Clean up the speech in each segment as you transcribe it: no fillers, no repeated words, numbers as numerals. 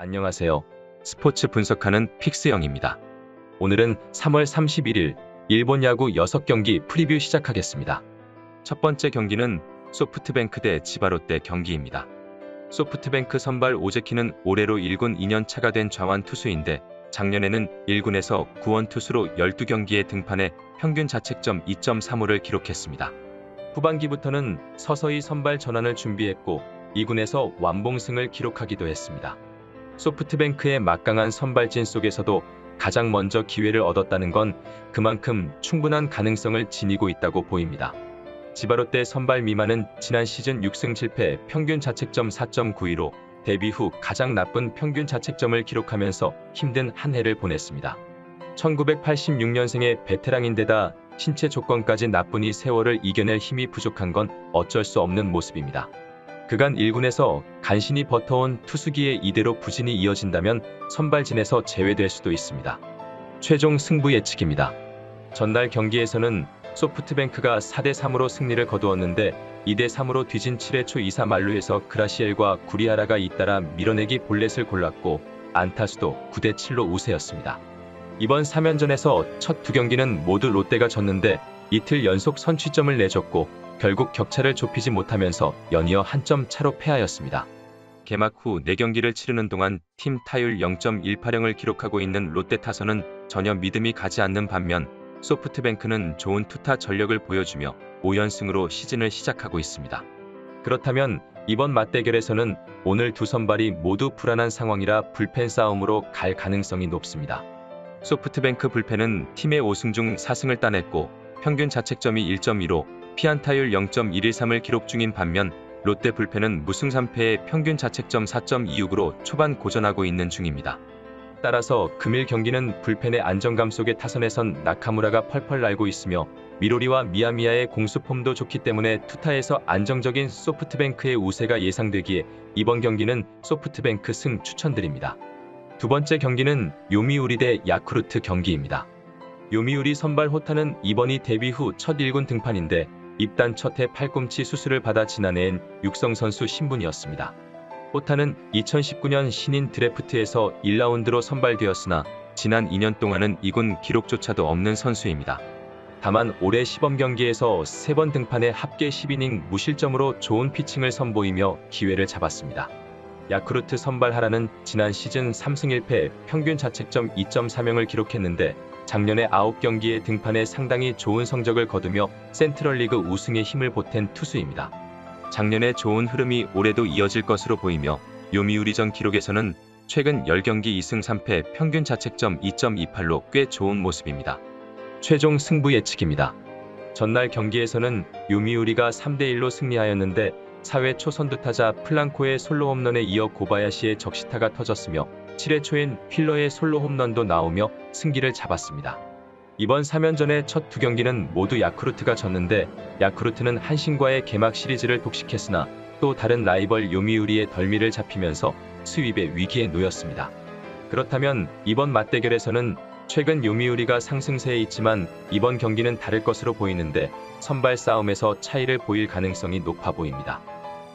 안녕하세요. 스포츠 분석하는 픽스영입니다. 오늘은 3월 31일 일본 야구 6경기 프리뷰 시작하겠습니다. 첫 번째 경기는 소프트뱅크 대 지바롯데 경기입니다. 소프트뱅크 선발 오재키는 올해로 1군 2년차가 된 좌완 투수인데 작년에는 1군에서 구원 투수로 12경기에 등판해 평균 자책점 2.35를 기록했습니다. 후반기부터는 서서히 선발 전환을 준비했고 2군에서 완봉승을 기록하기도 했습니다. 소프트뱅크의 막강한 선발진 속에서도 가장 먼저 기회를 얻었다는 건 그만큼 충분한 가능성을 지니고 있다고 보입니다. 지바롯데 선발 미만은 지난 시즌 6승 7패 평균 자책점 4.92로 데뷔 후 가장 나쁜 평균 자책점을 기록하면서 힘든 한 해를 보냈습니다. 1986년생의 베테랑인데다 신체 조건까지 나쁘니 세월을 이겨낼 힘이 부족한 건 어쩔 수 없는 모습입니다. 그간 1군에서 간신히 버텨온 투수기에 이대로 부진이 이어진다면 선발진에서 제외될 수도 있습니다. 최종 승부 예측입니다. 전날 경기에서는 소프트뱅크가 4대3으로 승리를 거두었는데 2대3으로 뒤진 7회 초 2사 만루에서 그라시엘과 구리하라가 잇따라 밀어내기 볼넷을 골랐고 안타수도 9대7로 우세였습니다. 이번 3연전에서 첫 두 경기는 모두 롯데가 졌는데 이틀 연속 선취점을 내줬고 결국 격차를 좁히지 못하면서 연이어 한 점 차로 패하였습니다. 개막 후 4경기를 치르는 동안 팀 타율 0.180을 기록하고 있는 롯데 타선은 전혀 믿음이 가지 않는 반면 소프트뱅크는 좋은 투타 전력을 보여주며 5연승으로 시즌을 시작하고 있습니다. 그렇다면 이번 맞대결에서는 오늘 두 선발이 모두 불안한 상황이라 불펜 싸움으로 갈 가능성이 높습니다. 소프트뱅크 불펜은 팀의 5승 중 4승을 따냈고 평균 자책점이 1.15, 피안타율 0.113을 기록 중인 반면 롯데 불펜은 무승 3패에 평균 자책점 4.26으로 초반 고전하고 있는 중입니다. 따라서 금일 경기는 불펜의 안정감 속에 타선에선 나카무라가 펄펄 날고 있으며 미로리와 미야미야의 공수폼도 좋기 때문에 투타에서 안정적인 소프트뱅크의 우세가 예상되기에 이번 경기는 소프트뱅크 승 추천드립니다. 두 번째 경기는 요미우리 대 야쿠르트 경기입니다. 요미우리 선발 호타는 이번이 데뷔 후 첫 1군 등판인데 입단 첫 해 팔꿈치 수술을 받아 지난해엔 육성 선수 신분이었습니다. 호타는 2019년 신인 드래프트에서 1라운드로 선발되었으나 지난 2년 동안은 2군 기록조차도 없는 선수입니다. 다만 올해 시범 경기에서 3번 등판해 합계 10이닝 무실점으로 좋은 피칭을 선보이며 기회를 잡았습니다. 야쿠르트 선발 하라는 지난 시즌 3승 1패 평균 자책점 2.30을 기록했는데 작년에 9경기에 등판해 상당히 좋은 성적을 거두며 센트럴리그 우승에 힘을 보탠 투수입니다. 작년에 좋은 흐름이 올해도 이어질 것으로 보이며 요미우리전 기록에서는 최근 10경기 2승 3패 평균 자책점 2.28로 꽤 좋은 모습입니다. 최종 승부 예측입니다. 전날 경기에서는 요미우리가 3대1로 승리하였는데 4회 초 선두타자 플랑코의 솔로 홈런에 이어 고바야시의 적시타가 터졌으며 7회 초엔 휠러의 솔로 홈런도 나오며 승기를 잡았습니다. 이번 3연전의 첫 두 경기는 모두 야쿠르트가 졌는데 야쿠르트는 한신과의 개막 시리즈를 독식했으나 또 다른 라이벌 요미우리의 덜미를 잡히면서 수입의 위기에 놓였습니다. 그렇다면 이번 맞대결에서는 최근 요미우리가 상승세에 있지만 이번 경기는 다를 것으로 보이는데 선발 싸움에서 차이를 보일 가능성이 높아 보입니다.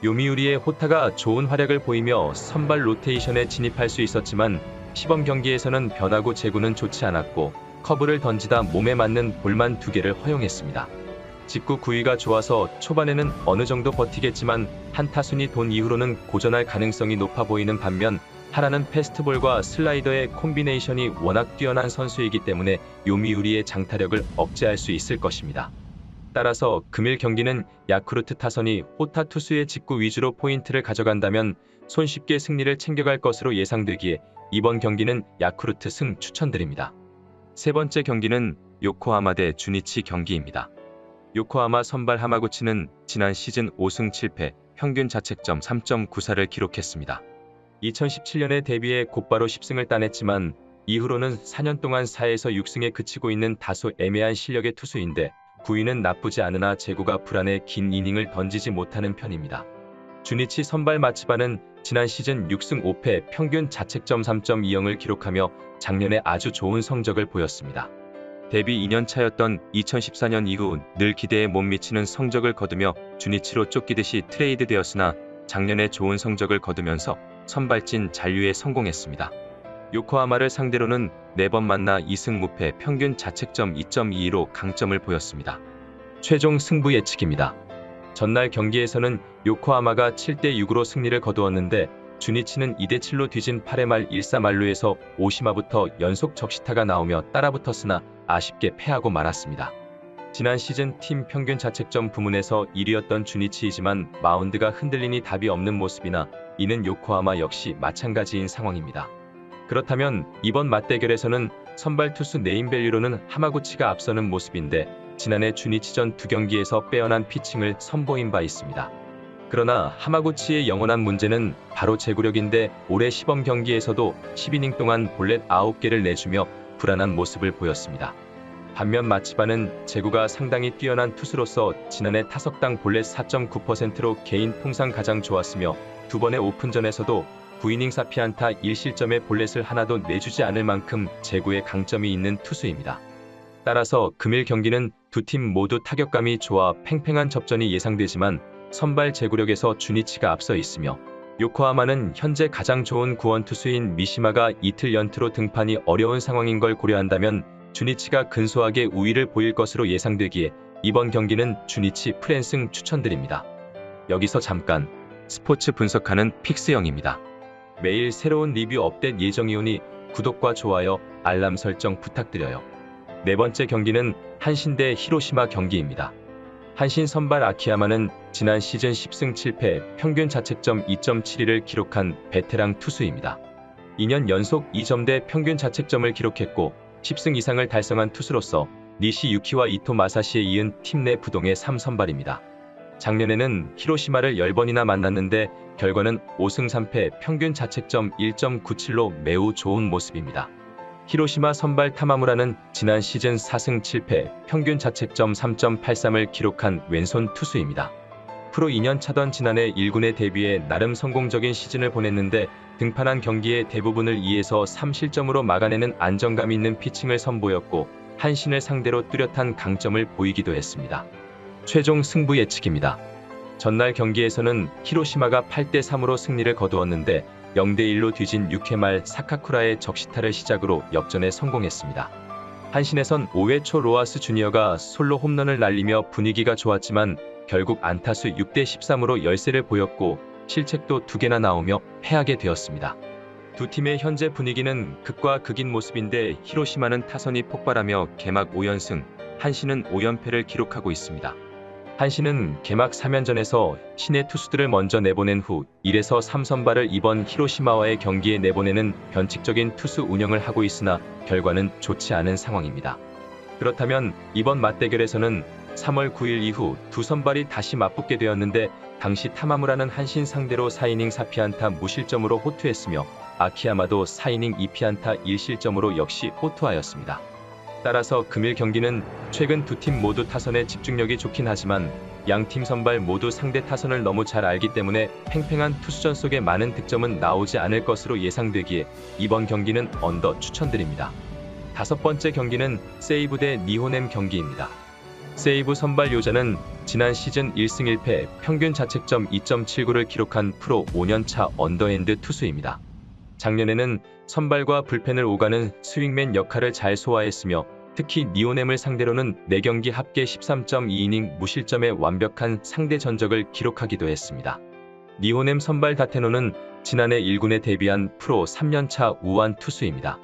요미우리의 호타가 좋은 활약을 보이며 선발 로테이션에 진입할 수 있었지만 시범 경기에서는 변화구 제구는 좋지 않았고 커브를 던지다 몸에 맞는 볼만 2개를 허용했습니다. 직구 구위가 좋아서 초반에는 어느 정도 버티겠지만 한 타순이 돈 이후로는 고전할 가능성이 높아 보이는 반면 하라는 패스트볼과 슬라이더의 콤비네이션이 워낙 뛰어난 선수이기 때문에 요미우리의 장타력을 억제할 수 있을 것입니다. 따라서 금일 경기는 야쿠르트 타선이 호타 투수의 직구 위주로 포인트를 가져간다면 손쉽게 승리를 챙겨갈 것으로 예상되기에 이번 경기는 야쿠르트 승 추천드립니다. 세 번째 경기는 요코하마 대 주니치 경기입니다. 요코하마 선발 하마구치는 지난 시즌 5승 7패 평균 자책점 3.94를 기록했습니다. 2017년에 데뷔해 곧바로 10승을 따냈지만 이후로는 4년 동안 4에서 6승에 그치고 있는 다소 애매한 실력의 투수인데 구위는 나쁘지 않으나 제구가 불안해 긴 이닝을 던지지 못하는 편입니다. 주니치 선발 마츠바는 지난 시즌 6승 5패 평균 자책점 3.20을 기록하며 작년에 아주 좋은 성적을 보였습니다. 데뷔 2년 차였던 2014년 이후 늘 기대에 못 미치는 성적을 거두며 주니치로 쫓기듯이 트레이드되었으나 작년에 좋은 성적을 거두면서 선발진 잔류에 성공했습니다. 요코하마를 상대로는 4번 만나 2승 무패 평균 자책점 2.22로 강점을 보였습니다. 최종 승부 예측입니다. 전날 경기에서는 요코하마가 7대6으로 승리를 거두었는데 주니치는 2대7로 뒤진 8회 말 1사 만루에서 오시마부터 연속 적시타가 나오며 따라붙었으나 아쉽게 패하고 말았습니다. 지난 시즌 팀 평균 자책점 부문에서 1위였던 주니치이지만 마운드가 흔들리니 답이 없는 모습이나 이는 요코하마 역시 마찬가지인 상황입니다. 그렇다면 이번 맞대결에서는 선발 투수 네임밸류로는 하마구치가 앞서는 모습인데 지난해 주니치전 2경기에서 빼어난 피칭을 선보인 바 있습니다. 그러나 하마구치의 영원한 문제는 바로 제구력인데 올해 시범 경기에서도 10이닝 동안 볼넷 9개를 내주며 불안한 모습을 보였습니다. 반면 마치바는 제구가 상당히 뛰어난 투수로서 지난해 타석당 볼넷 4.9%로 개인 통상 가장 좋았으며 2번의 오픈전에서도 9이닝 4피안타 1실점에 볼넷을 하나도 내주지 않을 만큼 제구에 강점이 있는 투수입니다. 따라서 금일 경기는 두 팀 모두 타격감이 좋아 팽팽한 접전이 예상되지만 선발 제구력에서 주니치가 앞서 있으며 요코하마는 현재 가장 좋은 구원 투수인 미시마가 이틀 연투로 등판이 어려운 상황인 걸 고려한다면 주니치가 근소하게 우위를 보일 것으로 예상되기에 이번 경기는 주니치 프랜승 추천드립니다. 여기서 잠깐 스포츠 분석하는 픽스영입니다. 매일 새로운 리뷰 업데이트 예정이오니 구독과 좋아요, 알람 설정 부탁드려요. 네 번째 경기는 한신 대 히로시마 경기입니다. 한신 선발 아키야마는 지난 시즌 10승 7패 평균 자책점 2.72를 기록한 베테랑 투수입니다. 2년 연속 2점대 평균 자책점을 기록했고 10승 이상을 달성한 투수로서 니시 유키와 이토 마사시에 이은 팀 내 부동의 3선발입니다. 작년에는 히로시마를 10번이나 만났는데 결과는 5승 3패 평균 자책점 1.97로 매우 좋은 모습입니다. 히로시마 선발 타마무라는 지난 시즌 4승 7패 평균 자책점 3.83을 기록한 왼손 투수입니다. 프로 2년 차던 지난해 1군에 데뷔해 나름 성공적인 시즌을 보냈는데 등판한 경기의 대부분을 2에서 3실점으로 막아내는 안정감 있는 피칭을 선보였고 한신을 상대로 뚜렷한 강점을 보이기도 했습니다. 최종 승부 예측입니다. 전날 경기에서는 히로시마가 8대3으로 승리를 거두었는데 0대1로 뒤진 6회 말 사카쿠라의 적시타를 시작으로 역전에 성공했습니다. 한신에선 5회 초 로하스 주니어가 솔로 홈런을 날리며 분위기가 좋았지만 결국 안타수 6대13으로 열세를 보였고 실책도 2개나 나오며 패하게 되었습니다. 두 팀의 현재 분위기는 극과 극인 모습인데 히로시마는 타선이 폭발하며 개막 5연승, 한신은 5연패를 기록하고 있습니다. 한신은 개막 3연전에서 신의 투수들을 먼저 내보낸 후 1에서 3선발을 이번 히로시마와의 경기에 내보내는 변칙적인 투수 운영을 하고 있으나 결과는 좋지 않은 상황입니다. 그렇다면 이번 맞대결에서는 3월 9일 이후 두 선발이 다시 맞붙게 되었는데 당시 타마무라는 한신 상대로 4이닝 4피안타 무실점으로 호투했으며 아키야마도 4이닝 2피안타 1실점으로 역시 호투하였습니다. 따라서 금일 경기는 최근 두 팀 모두 타선에 집중력이 좋긴 하지만 양팀 선발 모두 상대 타선을 너무 잘 알기 때문에 팽팽한 투수전 속에 많은 득점은 나오지 않을 것으로 예상되기에 이번 경기는 언더 추천드립니다. 다섯 번째 경기는 세이브 대 니호넴 경기입니다. 세이브 선발 요자는 지난 시즌 1승 1패 평균 자책점 2.79를 기록한 프로 5년차 언더핸드 투수입니다. 작년에는 선발과 불펜을 오가는 스윙맨 역할을 잘 소화했으며 특히 니호넴을 상대로는 4경기 합계 13.2이닝 무실점의 완벽한 상대 전적을 기록하기도 했습니다. 니호넴 선발 다테노는 지난해 1군에 데뷔한 프로 3년차 우완 투수입니다.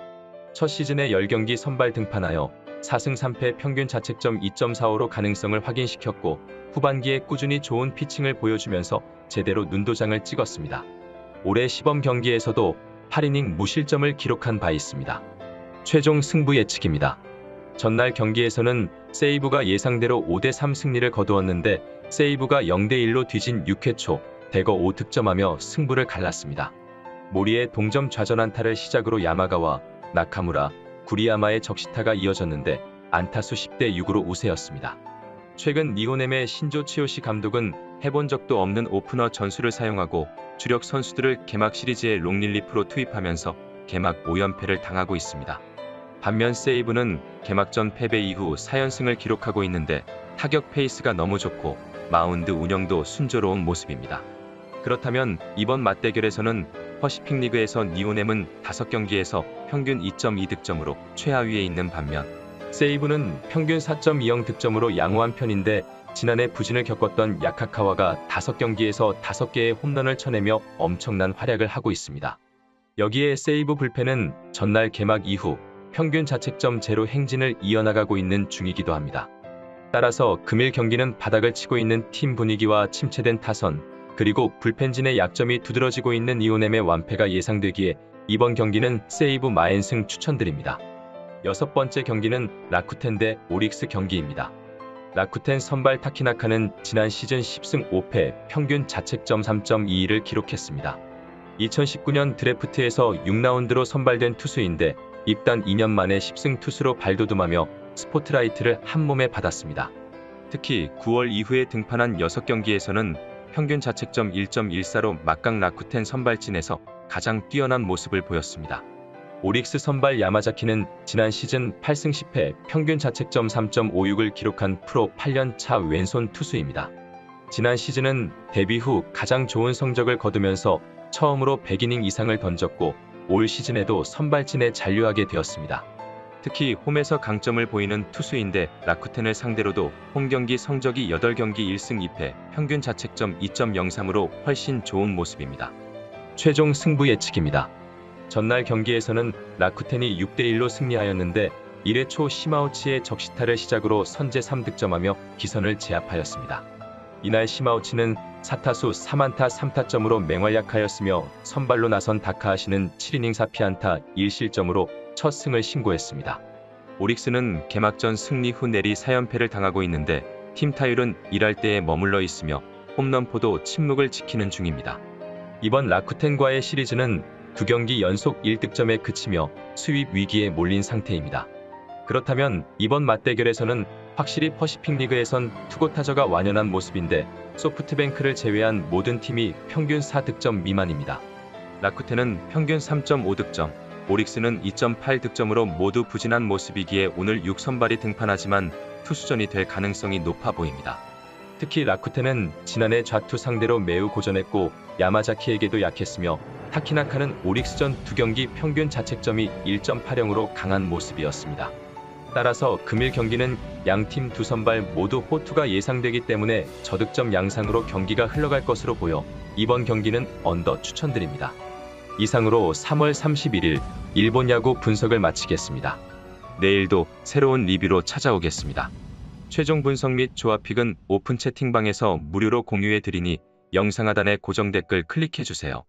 첫 시즌에 10경기 선발 등판하여 4승 3패 평균 자책점 2.45로 가능성을 확인시켰고 후반기에 꾸준히 좋은 피칭을 보여주면서 제대로 눈도장을 찍었습니다. 올해 시범 경기에서도 8이닝 무실점을 기록한 바 있습니다. 최종 승부 예측입니다. 전날 경기에서는 세이브가 예상대로 5대3 승리를 거두었는데 세이브가 0대1로 뒤진 6회 초 대거 5득점하며 승부를 갈랐습니다. 모리의 동점 좌전 안타를 시작으로 야마가와 나카무라, 구리야마의 적시타가 이어졌는데 안타수 10대6으로 우세였습니다. 최근 니호넴의 신조 치요시 감독은 해본 적도 없는 오프너 전술을 사용하고 주력 선수들을 개막 시리즈에 롱릴리프로 투입하면서 개막 5연패를 당하고 있습니다. 반면 세이브는 개막전 패배 이후 4연승을 기록하고 있는데 타격 페이스가 너무 좋고 마운드 운영도 순조로운 모습입니다. 그렇다면 이번 맞대결에서는 퍼시픽 리그에서 니오넴은 5경기에서 평균 2.2득점으로 최하위에 있는 반면 세이브는 평균 4.20 득점으로 양호한 편인데 지난해 부진을 겪었던 야카카와가 5경기에서 5개의 홈런을 쳐내며 엄청난 활약을 하고 있습니다. 여기에 세이브 불펜은 전날 개막 이후 평균 자책점 제로 행진을 이어나가고 있는 중이기도 합니다. 따라서 금일 경기는 바닥을 치고 있는 팀 분위기와 침체된 타선, 그리고 불펜진의 약점이 두드러지고 있는 니오넴의 완패가 예상되기에 이번 경기는 세이브 마엔승 추천드립니다. 6번째 경기는 라쿠텐 대 오릭스 경기입니다. 라쿠텐 선발 타키나카는 지난 시즌 10승 5패 평균 자책점 3.22를 기록했습니다. 2019년 드래프트에서 6라운드로 선발된 투수인데 입단 2년 만에 10승 투수로 발돋움하며 스포트라이트를 한몸에 받았습니다. 특히 9월 이후에 등판한 6경기에서는 평균 자책점 1.14로 막강 라쿠텐 선발진에서 가장 뛰어난 모습을 보였습니다. 오릭스 선발 야마자키는 지난 시즌 8승 10패 평균 자책점 3.56을 기록한 프로 8년차 왼손 투수입니다. 지난 시즌은 데뷔 후 가장 좋은 성적을 거두면서 처음으로 100이닝 이상을 던졌고 올 시즌에도 선발진에 잔류하게 되었습니다. 특히 홈에서 강점을 보이는 투수인데 라쿠텐을 상대로도 홈경기 성적이 8경기 1승 2패 평균 자책점 2.03으로 훨씬 좋은 모습입니다. 최종 승부 예측입니다. 전날 경기에서는 라쿠텐이 6대1로 승리하였는데 1회 초 시마우치의 적시타를 시작으로 선제 3득점하며 기선을 제압하였습니다. 이날 시마우치는 4타수 3안타 3타점으로 맹활약하였으며 선발로 나선 다카하시는 7이닝 4피안타 1실점으로 첫 승을 신고했습니다. 오릭스는 개막전 승리 후 내리 4연패를 당하고 있는데 팀 타율은 1할대에 머물러 있으며 홈런포도 침묵을 지키는 중입니다. 이번 라쿠텐과의 시리즈는 2경기 연속 1득점에 그치며 수입 위기에 몰린 상태입니다. 그렇다면 이번 맞대결에서는 확실히 퍼시픽 리그에선 투고 타저가 완연한 모습인데 소프트뱅크를 제외한 모든 팀이 평균 4득점 미만입니다. 라쿠텐은 평균 3.5득점, 오릭스는 2.8득점으로 모두 부진한 모습이기에 오늘 6선발이 등판하지만 투수전이 될 가능성이 높아 보입니다. 특히 라쿠텐은 지난해 좌투 상대로 매우 고전했고 야마자키에게도 약했으며 타키나카는 오릭스전 2경기 평균 자책점이 1.80으로 강한 모습이었습니다. 따라서 금일 경기는 양팀 두 선발 모두 호투가 예상되기 때문에 저득점 양상으로 경기가 흘러갈 것으로 보여 이번 경기는 언더 추천드립니다. 이상으로 3월 31일 일본 야구 분석을 마치겠습니다. 내일도 새로운 리뷰로 찾아오겠습니다. 최종 분석 및 조합픽은 오픈 채팅방에서 무료로 공유해 드리니 영상 하단의 고정 댓글 클릭해 주세요.